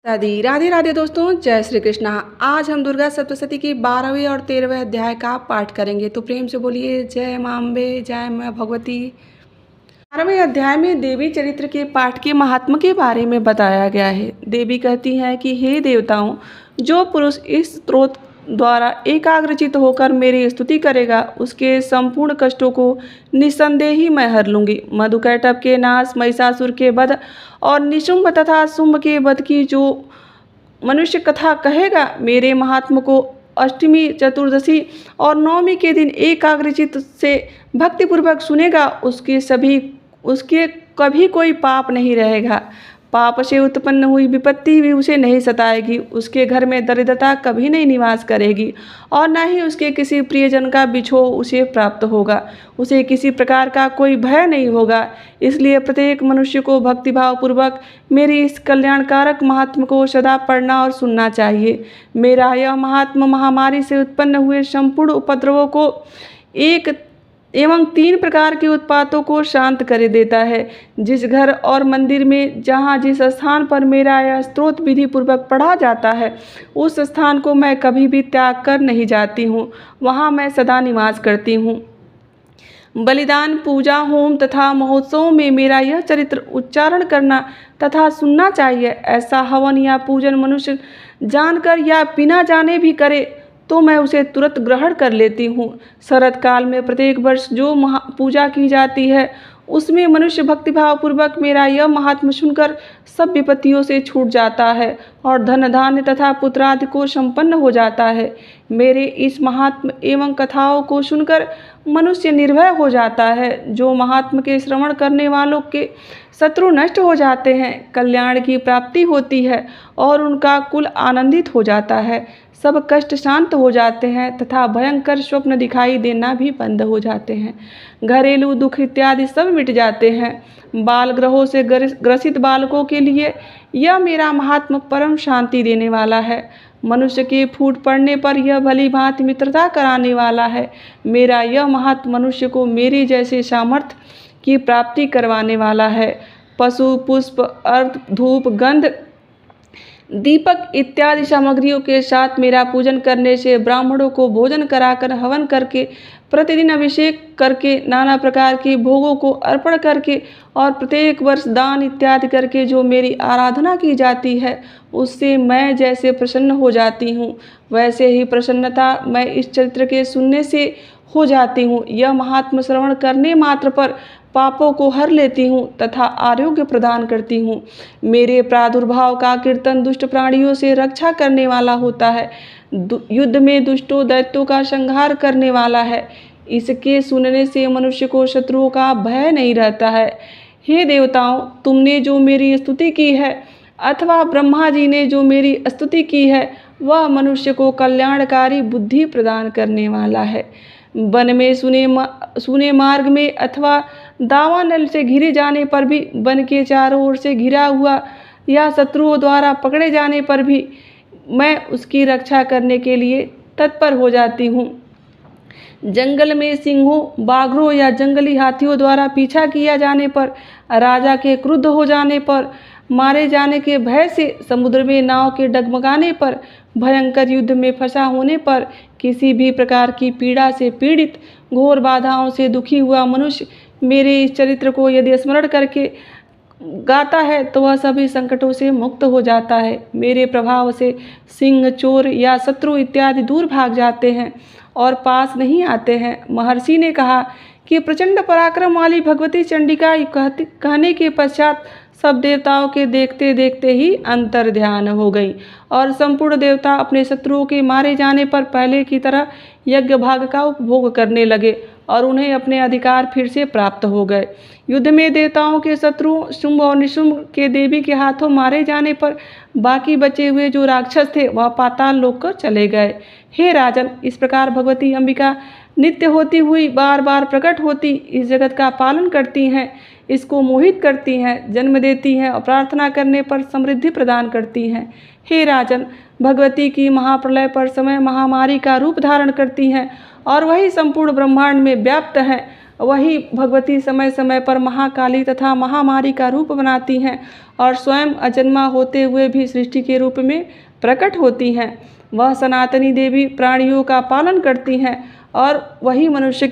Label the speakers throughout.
Speaker 1: राधे राधे राधे दोस्तों, जय श्री कृष्णा। आज हम दुर्गा सप्तशती की 12वें और 13वें अध्याय का पाठ करेंगे। तो प्रेम से बोलिए जय मां अम्बे, जय मां भगवती। 12वें अध्याय में देवी चरित्र के पाठ के महात्म के बारे में बताया गया है। देवी कहती हैं कि हे देवताओं, जो पुरुष इस स्तोत्र द्वारा एकाग्रचित होकर मेरी स्तुति करेगा, उसके संपूर्ण कष्टों को निस्संदेह ही मैं हर लूंगी। मधुकैटभ के नाश, महिषासुर के वध और निशुंभ तथा शुंभ के वध की जो मनुष्य कथा कहेगा, मेरे महात्म को अष्टमी, चतुर्दशी और नवमी के दिन एकाग्रचित से भक्तिपूर्वक सुनेगा, उसके कभी कोई पाप नहीं रहेगा। पाप से उत्पन्न हुई विपत्ति भी उसे नहीं सताएगी। उसके घर में दरिद्रता कभी नहीं निवास करेगी और न ही उसके किसी प्रियजन का बिछोह उसे प्राप्त होगा। उसे किसी प्रकार का कोई भय नहीं होगा। इसलिए प्रत्येक मनुष्य को भक्तिभाव पूर्वक मेरी इस कल्याणकारक महात्म को सदा पढ़ना और सुनना चाहिए। मेरा यह महात्म महामारी से उत्पन्न हुए संपूर्ण उपद्रवों को एक एवं 3 प्रकार के उत्पातों को शांत कर देता है। जिस घर और मंदिर में जहाँ जिस स्थान पर मेरा यह स्तोत्र विधि पूर्वक पढ़ा जाता है, उस स्थान को मैं कभी भी त्याग कर नहीं जाती हूँ। वहाँ मैं सदा निवास करती हूँ। बलिदान, पूजा, होम तथा महोत्सवों में मेरा यह चरित्र उच्चारण करना तथा सुनना चाहिए। ऐसा हवन या पूजन मनुष्य जानकर या बिना जाने भी करे तो मैं उसे तुरंत ग्रहण कर लेती हूँ। शरद काल में प्रत्येक वर्ष जो पूजा की जाती है, उसमें मनुष्य भक्तिभाव पूर्वक मेरा यह महात्म सुनकर सब विपत्तियों से छूट जाता है और धन धान्य तथा पुत्रादि को संपन्न हो जाता है। मेरे इस महात्म एवं कथाओं को सुनकर मनुष्य निर्भय हो जाता है। जो महात्म के श्रवण करने वालों के शत्रु नष्ट हो जाते हैं, कल्याण की प्राप्ति होती है और उनका कुल आनंदित हो जाता है। सब कष्ट शांत हो जाते हैं तथा भयंकर स्वप्न दिखाई देना भी बंद हो जाते हैं। घरेलू दुख इत्यादि सब मिट जाते हैं। बाल ग्रहों से ग्रसित बालकों के लिए यह मेरा महात्म परम शांति देने वाला है। मनुष्य के फूट पड़ने पर यह भली भांति मित्रता कराने वाला है। मेरा यह महात्म मनुष्य को मेरे जैसे सामर्थ्य की प्राप्ति करवाने वाला है। पशु, पुष्प, अर्घ, धूप, गंध, दीपक इत्यादि सामग्रियों के साथ मेरा पूजन करने से, ब्राह्मणों को भोजन कराकर, हवन करके, प्रतिदिन अभिषेक करके, नाना प्रकार के भोगों को अर्पण करके और प्रत्येक वर्ष दान इत्यादि करके जो मेरी आराधना की जाती है, उससे मैं जैसे प्रसन्न हो जाती हूँ, वैसे ही प्रसन्नता मैं इस चरित्र के सुनने से हो जाती हूँ। यह महात्म श्रवण करने मात्र पर पापों को हर लेती हूँ तथा आरोग्य प्रदान करती हूँ। मेरे प्रादुर्भाव का कीर्तन दुष्ट प्राणियों से रक्षा करने वाला होता है। युद्ध में दुष्टों दैत्यों का संहार करने वाला है। इसके सुनने से मनुष्य को शत्रुओं का भय नहीं रहता है। हे देवताओं, तुमने जो मेरी स्तुति की है अथवा ब्रह्मा जी ने जो मेरी स्तुति की है, वह मनुष्य को कल्याणकारी बुद्धि प्रदान करने वाला है। वन में सुने मार्ग में अथवा दावानल से घिरे जाने पर भी, वन के चारों ओर से घिरा हुआ या शत्रुओं द्वारा पकड़े जाने पर भी मैं उसकी रक्षा करने के लिए तत्पर हो जाती हूँ। जंगल में सिंहों, बाघों या जंगली हाथियों द्वारा पीछा किया जाने पर, राजा के क्रुद्ध हो जाने पर, मारे जाने के भय से, समुद्र में नाव के डगमगाने पर, भयंकर युद्ध में फंसा होने पर, किसी भी प्रकार की पीड़ा से पीड़ित, घोर बाधाओं से दुखी हुआ मनुष्य मेरे इस चरित्र को यदि स्मरण करके गाता है तो वह सभी संकटों से मुक्त हो जाता है। मेरे प्रभाव से सिंह, चोर या शत्रु इत्यादि दूर भाग जाते हैं और पास नहीं आते हैं। महर्षि ने कहा कि प्रचंड पराक्रम वाली भगवती चंडिका कहने के पश्चात सब देवताओं के देखते देखते ही अंतर ध्यान हो गई और संपूर्ण देवता अपने शत्रुओं के मारे जाने पर पहले की तरह यज्ञ भाग का उपभोग करने लगे और उन्हें अपने अधिकार फिर से प्राप्त हो गए। युद्ध में देवताओं के शत्रुओं शुंभ और निशुंभ के देवी के हाथों मारे जाने पर बाकी बचे हुए जो राक्षस थे, वह पाताल लोक को चले गए। हे राजन, इस प्रकार भगवती अंबिका नित्य होती हुई बार बार प्रकट होती इस जगत का पालन करती हैं, इसको मोहित करती हैं, जन्म देती हैं और प्रार्थना करने पर समृद्धि प्रदान करती हैं। हे राजन, भगवती की महाप्रलय पर समय महामारी का रूप धारण करती हैं और वही संपूर्ण ब्रह्मांड में व्याप्त हैं वही भगवती समय समय पर महाकाली तथा महामारी का रूप बनाती हैं और स्वयं अजन्मा होते हुए भी सृष्टि के रूप में प्रकट होती हैं। वह सनातनी देवी प्राणियों का पालन करती हैं और वही मनुष्य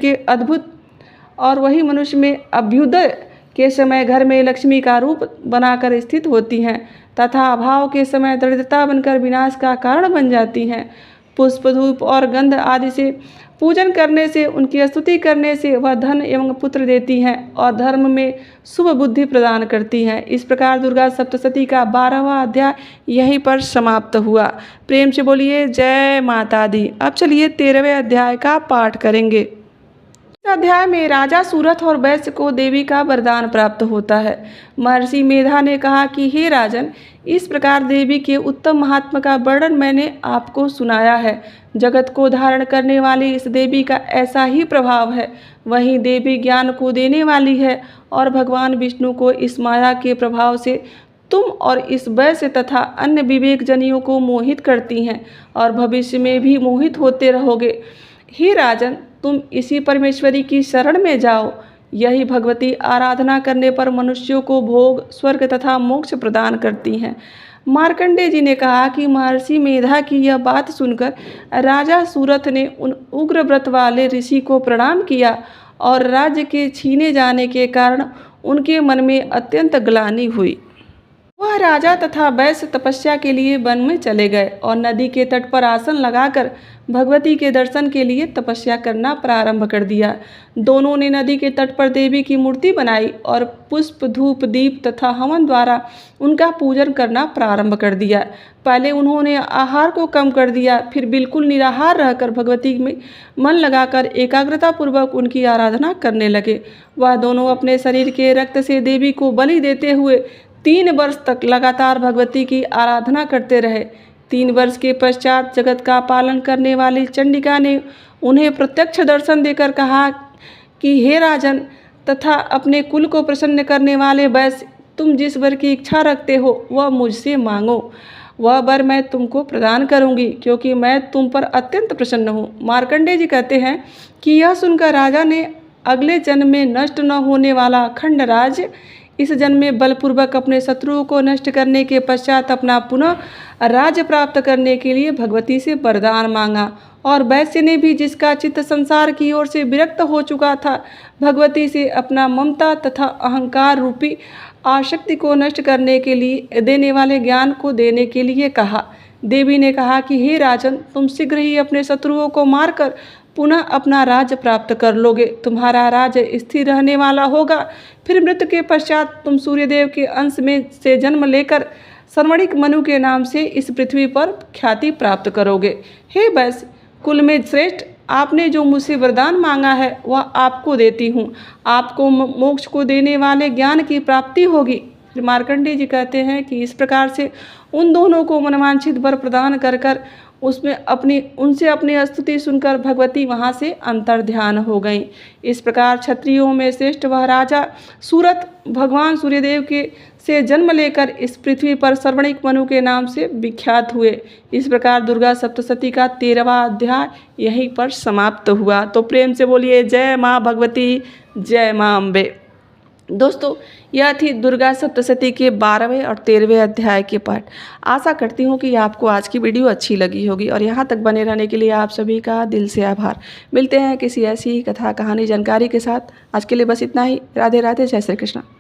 Speaker 1: में अभ्युदय के समय घर में लक्ष्मी का रूप बनाकर स्थित होती हैं तथा अभाव के समय दरिद्रता बनकर विनाश का कारण बन जाती हैं। पुष्प धूप और गंध आदि से पूजन करने से, उनकी स्तुति करने से वह धन एवं पुत्र देती हैं और धर्म में शुभ बुद्धि प्रदान करती हैं। इस प्रकार दुर्गा सप्तशती का 12वां अध्याय यहीं पर समाप्त हुआ। प्रेम से बोलिए जय माता दी। अब चलिए 13वें अध्याय का पाठ करेंगे। इस अध्याय में राजा सूरथ और वैश्य को देवी का वरदान प्राप्त होता है। महर्षि मेधा ने कहा कि हे राजन, इस प्रकार देवी के उत्तम महात्मा का वर्णन मैंने आपको सुनाया है। जगत को धारण करने वाली इस देवी का ऐसा ही प्रभाव है। वहीं देवी ज्ञान को देने वाली है और भगवान विष्णु को इस माया के प्रभाव से तुम और इस वैश्य तथा अन्य विवेक जनियों को मोहित करती हैं और भविष्य में भी मोहित होते रहोगे। हे राजन, तुम इसी परमेश्वरी की शरण में जाओ। यही भगवती आराधना करने पर मनुष्यों को भोग, स्वर्ग तथा मोक्ष प्रदान करती हैं। मार्कंडेय जी ने कहा कि महर्षि मेधा की यह बात सुनकर राजा सूरथ ने उन उग्र व्रत वाले ऋषि को प्रणाम किया और राज्य के छीने जाने के कारण उनके मन में अत्यंत ग्लानि हुई। वह राजा तथा वैश्य तपस्या के लिए वन में चले गए और नदी के तट पर आसन लगाकर भगवती के दर्शन के लिए तपस्या करना प्रारंभ कर दिया। दोनों ने नदी के तट पर देवी की मूर्ति बनाई और पुष्प, धूप, दीप तथा हवन द्वारा उनका पूजन करना प्रारंभ कर दिया। पहले उन्होंने आहार को कम कर दिया, फिर बिल्कुल निराहार रहकर भगवती में मन लगाकर एकाग्रता पूर्वक उनकी आराधना करने लगे। वह दोनों अपने शरीर के रक्त से देवी को बलि देते हुए 3 वर्ष तक लगातार भगवती की आराधना करते रहे। 3 वर्ष के पश्चात जगत का पालन करने वाली चंडिका ने उन्हें प्रत्यक्ष दर्शन देकर कहा कि हे राजन तथा अपने कुल को प्रसन्न करने वाले वैश्य, तुम जिस वर की इच्छा रखते हो वह मुझसे मांगो। वह वर मैं तुमको प्रदान करूंगी, क्योंकि मैं तुम पर अत्यंत प्रसन्न हूँ। मार्कंडेय जी कहते हैं कि यह सुनकर राजा ने अगले जन्म में नष्ट न होने वाला अखंड राज्य इस जन्म में बलपूर्वक अपने शत्रुओं को नष्ट करने के पश्चात अपना पुनः राज्य प्राप्त करने के लिए भगवती से वरदान मांगा। और वैश्य ने भी, जिसका चित्त संसार की ओर से विरक्त हो चुका था, भगवती से अपना ममता तथा अहंकार रूपी आसक्ति को नष्ट करने के लिए देने वाले ज्ञान को देने के लिए कहा। देवी ने कहा कि हे राजन, तुम शीघ्र ही अपने शत्रुओं को मारकर पुनः अपना राज्य प्राप्त कर लोगे। तुम्हारा राज्य स्थिर रहने वाला होगा। फिर मृत्यु के पश्चात तुम सूर्यदेव के अंश में से जन्म लेकर सर्वणिक मनु के नाम से इस पृथ्वी पर ख्याति प्राप्त करोगे। हे वैश्य कुल में श्रेष्ठ, आपने जो मुझसे वरदान मांगा है वह आपको देती हूँ। आपको मोक्ष को देने वाले ज्ञान की प्राप्ति होगी। मार्कंडेय जी कहते हैं कि इस प्रकार से उन दोनों को मनवांछित वर प्रदान कर उनसे अपनी स्तुति सुनकर भगवती वहाँ से अंतर्ध्यान हो गई। इस प्रकार क्षत्रियों में श्रेष्ठ वह राजा सूरथ भगवान सूर्यदेव के से जन्म लेकर इस पृथ्वी पर सर्वणिक मनु के नाम से विख्यात हुए। इस प्रकार दुर्गा सप्तशती का 13वां अध्याय यहीं पर समाप्त हुआ। तो प्रेम से बोलिए जय माँ भगवती, जय माँ अम्बे। दोस्तों, यह थी दुर्गा सप्तशती के 12वें और 13वें अध्याय के पाठ। आशा करती हूँ कि आपको आज की वीडियो अच्छी लगी होगी और यहाँ तक बने रहने के लिए आप सभी का दिल से आभार। मिलते हैं किसी ऐसी कथा, कहानी, जानकारी के साथ। आज के लिए बस इतना ही। राधे राधे, जय श्री कृष्ण।